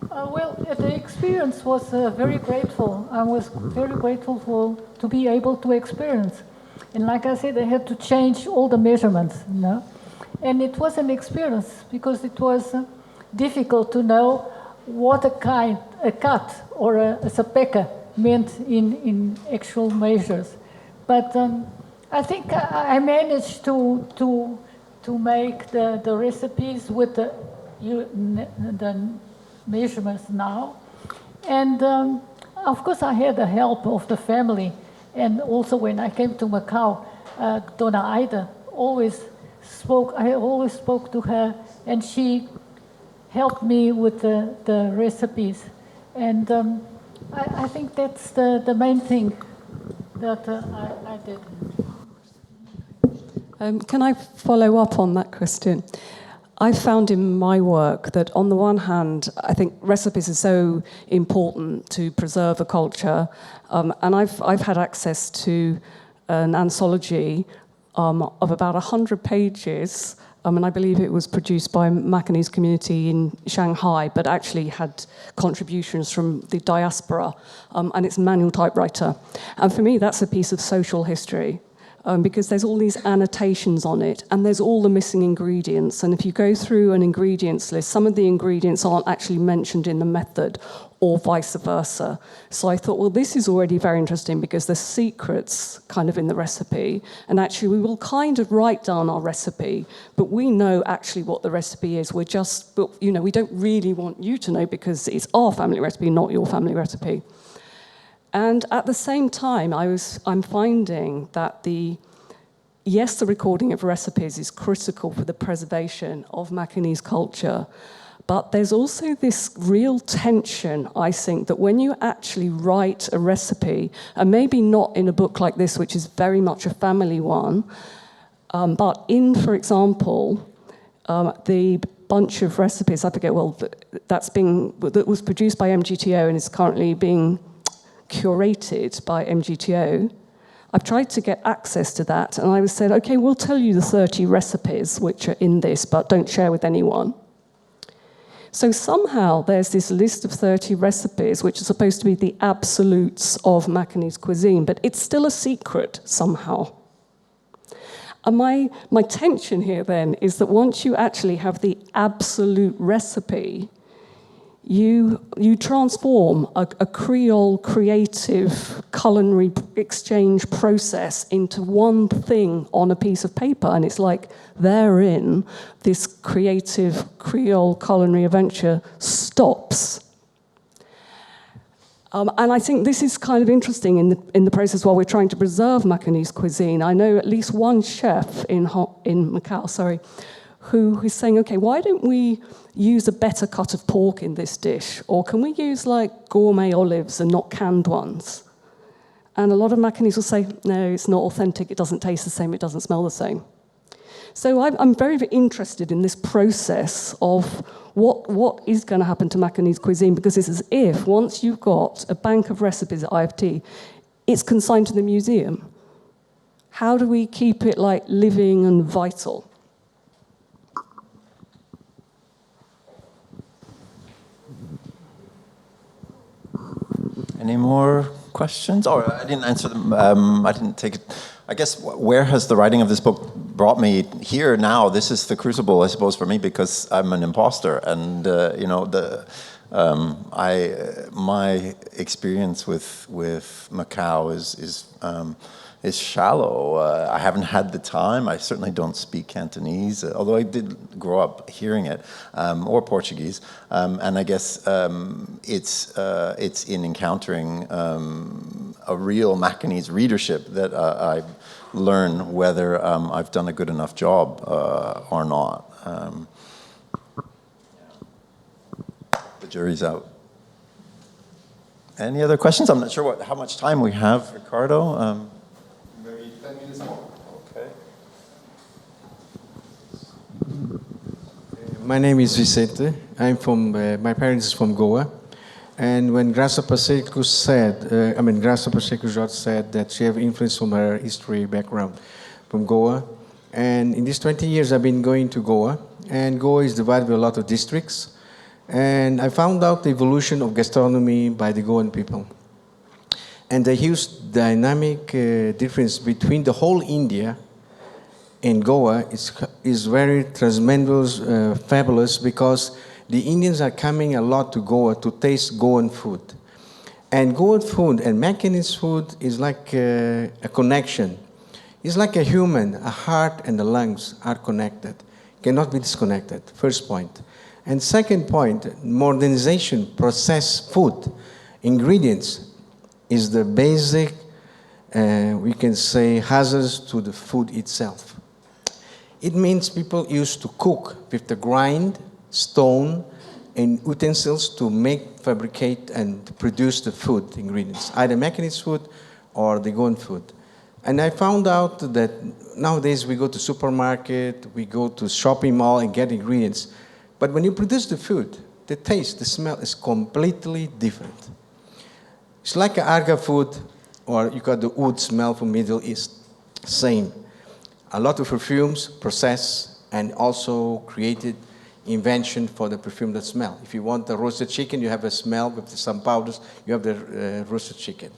S2: Well, the experience was very grateful. I was very grateful to be able to experience. And like I said, I had to change all the measurements, you know. And it was an experience because it was difficult to know what a cut or a sapeca meant in actual measures. But I think I managed to make the recipes with the measurements now. And of course I had the help of the family. And also when I came to Macau, Dona Aida I always spoke to her, and she helped me with the recipes. And I think that's the main thing that I did.
S4: Can I follow up on that question? I found in my work that on the one hand, I think recipes are so important to preserve a culture, and I've had access to an anthology of about 100 pages, and I believe it was produced by Macanese community in Shanghai, but actually had contributions from the diaspora, and it's manual typewriter. And for me, that's a piece of social history. Because there's all these annotations on it, and there's all the missing ingredients. And if you go through an ingredients list, some of the ingredients aren't actually mentioned in the method, or vice versa. So I thought, well, this is already very interesting because there's secrets kind of in the recipe. And actually, we will kind of write down our recipe, but we know actually what the recipe is. We're just, but, you know, we don't really want you to know because it's our family recipe, not your family recipe. And at the same time, I'm finding that the recording of recipes is critical for the preservation of Macanese culture, but there's also this real tension, I think, that when you actually write a recipe, and maybe not in a book like this, which is very much a family one, but in, for example, the bunch of recipes, I forget, well, that was produced by MGTO and is currently being curated by MGTO. I've tried to get access to that, and I said, okay, we'll tell you the 30 recipes which are in this, but don't share with anyone. So somehow there's this list of 30 recipes which are supposed to be the absolutes of Macanese cuisine, but it's still a secret somehow. And my tension here then is that once you actually have the absolute recipe, you transform a Creole creative culinary exchange process into one thing on a piece of paper, and it's like therein this creative Creole culinary adventure stops. And I think this is kind of interesting in the process while we're trying to preserve Macanese cuisine. I know at least one chef in Macau, who is saying, okay, why don't we use a better cut of pork in this dish? Or can we use like gourmet olives and not canned ones? And a lot of Macanese will say, no, it's not authentic, it doesn't taste the same, it doesn't smell the same. So I'm very, very interested in this process of what is going to happen to Macanese cuisine, because it's as if once you've got a bank of recipes at IFT, it's consigned to the museum. How do we keep it like living and vital?
S5: Any more questions? Oh, I didn't answer them. I didn't take it. I guess where has the writing of this book brought me here now? This is the crucible, I suppose, for me, because I'm an imposter, and my experience with Macau is shallow. I haven't had the time. I certainly don't speak Cantonese, although I did grow up hearing it, or Portuguese. And I guess it's in encountering a real Macanese readership that I learn whether I've done a good enough job or not. The jury's out. Any other questions? I'm not sure how much time we have, Ricardo. Maybe 10 minutes more. Okay.
S8: My name is Vicente. I'm from, my parents are from Goa. And when Graça Pacheco Graça Pacheco Jorge said that she have influence from her history background from Goa. And in these 20 years, I've been going to Goa. And Goa is divided by a lot of districts. And I found out the evolution of gastronomy by the Goan people. And the huge dynamic difference between the whole India and Goa is very tremendous, fabulous, because the Indians are coming a lot to Goa to taste Goan food. And Goan food and Macanese food is like a connection. It's like a human, a heart and the lungs are connected, cannot be disconnected, first point. And second point, modernization, processed food, ingredients is the basic, we can say, hazards to the food itself. It means people used to cook with the grind, stone, and utensils to fabricate, and produce the food ingredients, either Macanese food or the Goan food. And I found out that nowadays we go to supermarket, we go to shopping mall and get ingredients. But when you produce the food, the taste, the smell is completely different. It's like an Arga food, or you got the wood smell from Middle East. Same. A lot of perfumes processed and also created invention for the perfume that smell. If you want the roasted chicken, you have a smell with some powders, you have the roasted chicken.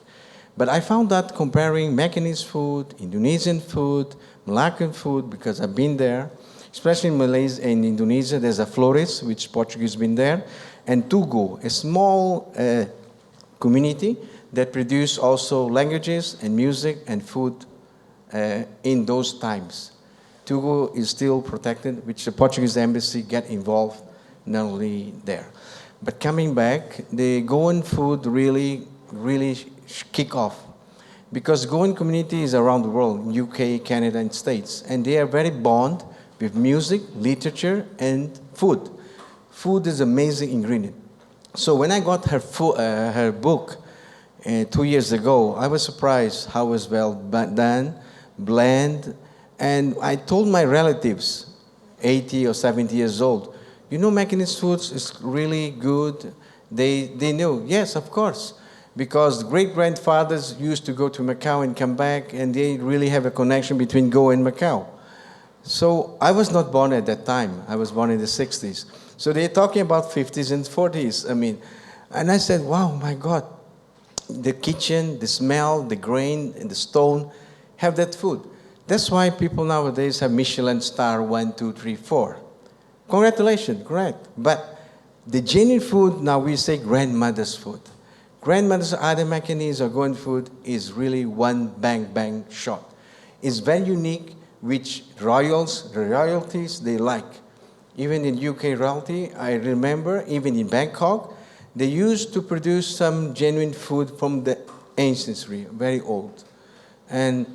S8: But I found that comparing Macanese food, Indonesian food, Malaccan food, because I've been there, especially in Malaysia and Indonesia, there's a Flores, which Portuguese been there, and Tugu, a small community that produce also languages and music and food in those times. Tugu is still protected, which the Portuguese embassy get involved not only there. But coming back, the Goan food really kick off. Because Goan community is around the world, UK, Canada, and States, and they are very bond with music, literature, and food. Food is an amazing ingredient. So when I got her book 2 years ago, I was surprised how it was well done, bland, and I told my relatives, 80 or 70 years old, you know Macanese foods is really good. They knew, yes, of course. Because great-grandfathers used to go to Macau and come back, and they really have a connection between Goa and Macau. So I was not born at that time. I was born in the 60s. So they're talking about 50s and 40s. And I said, wow, my God, the kitchen, the smell, the grain, and the stone have that food. That's why people nowadays have Michelin star 1, 2, 3, 4. Congratulations, great. But the genuine food, now we say grandmother's food. Grandmother's other Macanese or Goan food is really one bang shot. It's very unique, which the royalties, they like. Even in UK royalty, I remember, even in Bangkok, they used to produce some genuine food from the ancientry, very old. And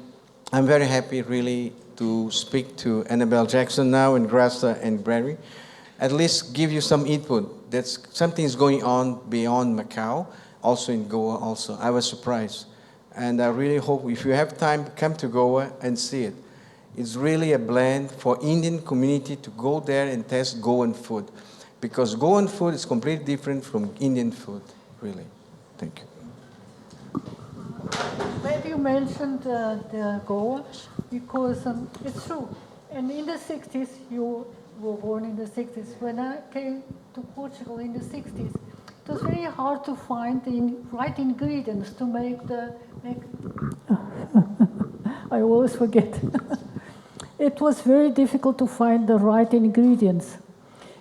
S8: I'm very happy really to speak to Annabel Jackson now and Graça and Barrie. At least give you some input. That's something is going on beyond Macau, also in Goa also. I was surprised. And I really hope if you have time, come to Goa and see it. It's really a blend for Indian community to go there and test Goan food. Because Goan food is completely different from Indian food, really. Thank you.
S2: Maybe you mentioned the Goa, because it's true. And in the 60s, you were born in the 60s. When I came to Portugal in the 60s, it was very hard to find the right ingredients to make I always forget. It was very difficult to find the right ingredients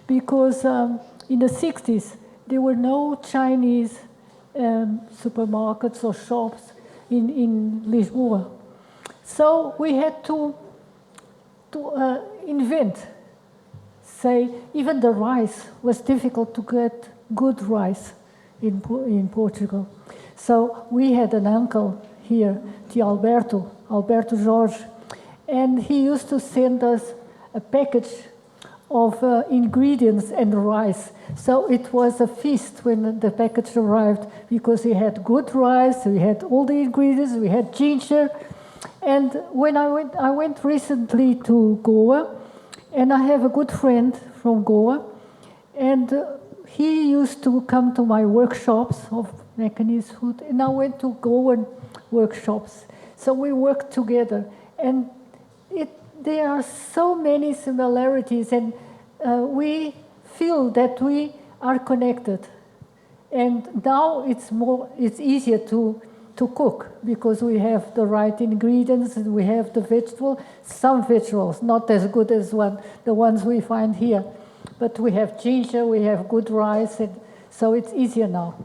S2: because in the 60s there were no Chinese supermarkets or shops in Lisboa. So we had to invent. Say, even the rice was difficult to get good rice in Portugal. So we had an uncle here, the Alberto Jorge, and he used to send us a package of ingredients and rice. So it was a feast when the package arrived because he had good rice, we had all the ingredients, we had ginger. And when I went recently to Goa, and I have a good friend from Goa, and he used to come to my workshops of Macanese food, and I went to Goan workshops. So we worked together, and there are so many similarities, and we feel that we are connected. And now it's easier to cook because we have the right ingredients and we have the some vegetables, not as good as the ones we find here. But we have ginger, we have good rice, and so it's easier now.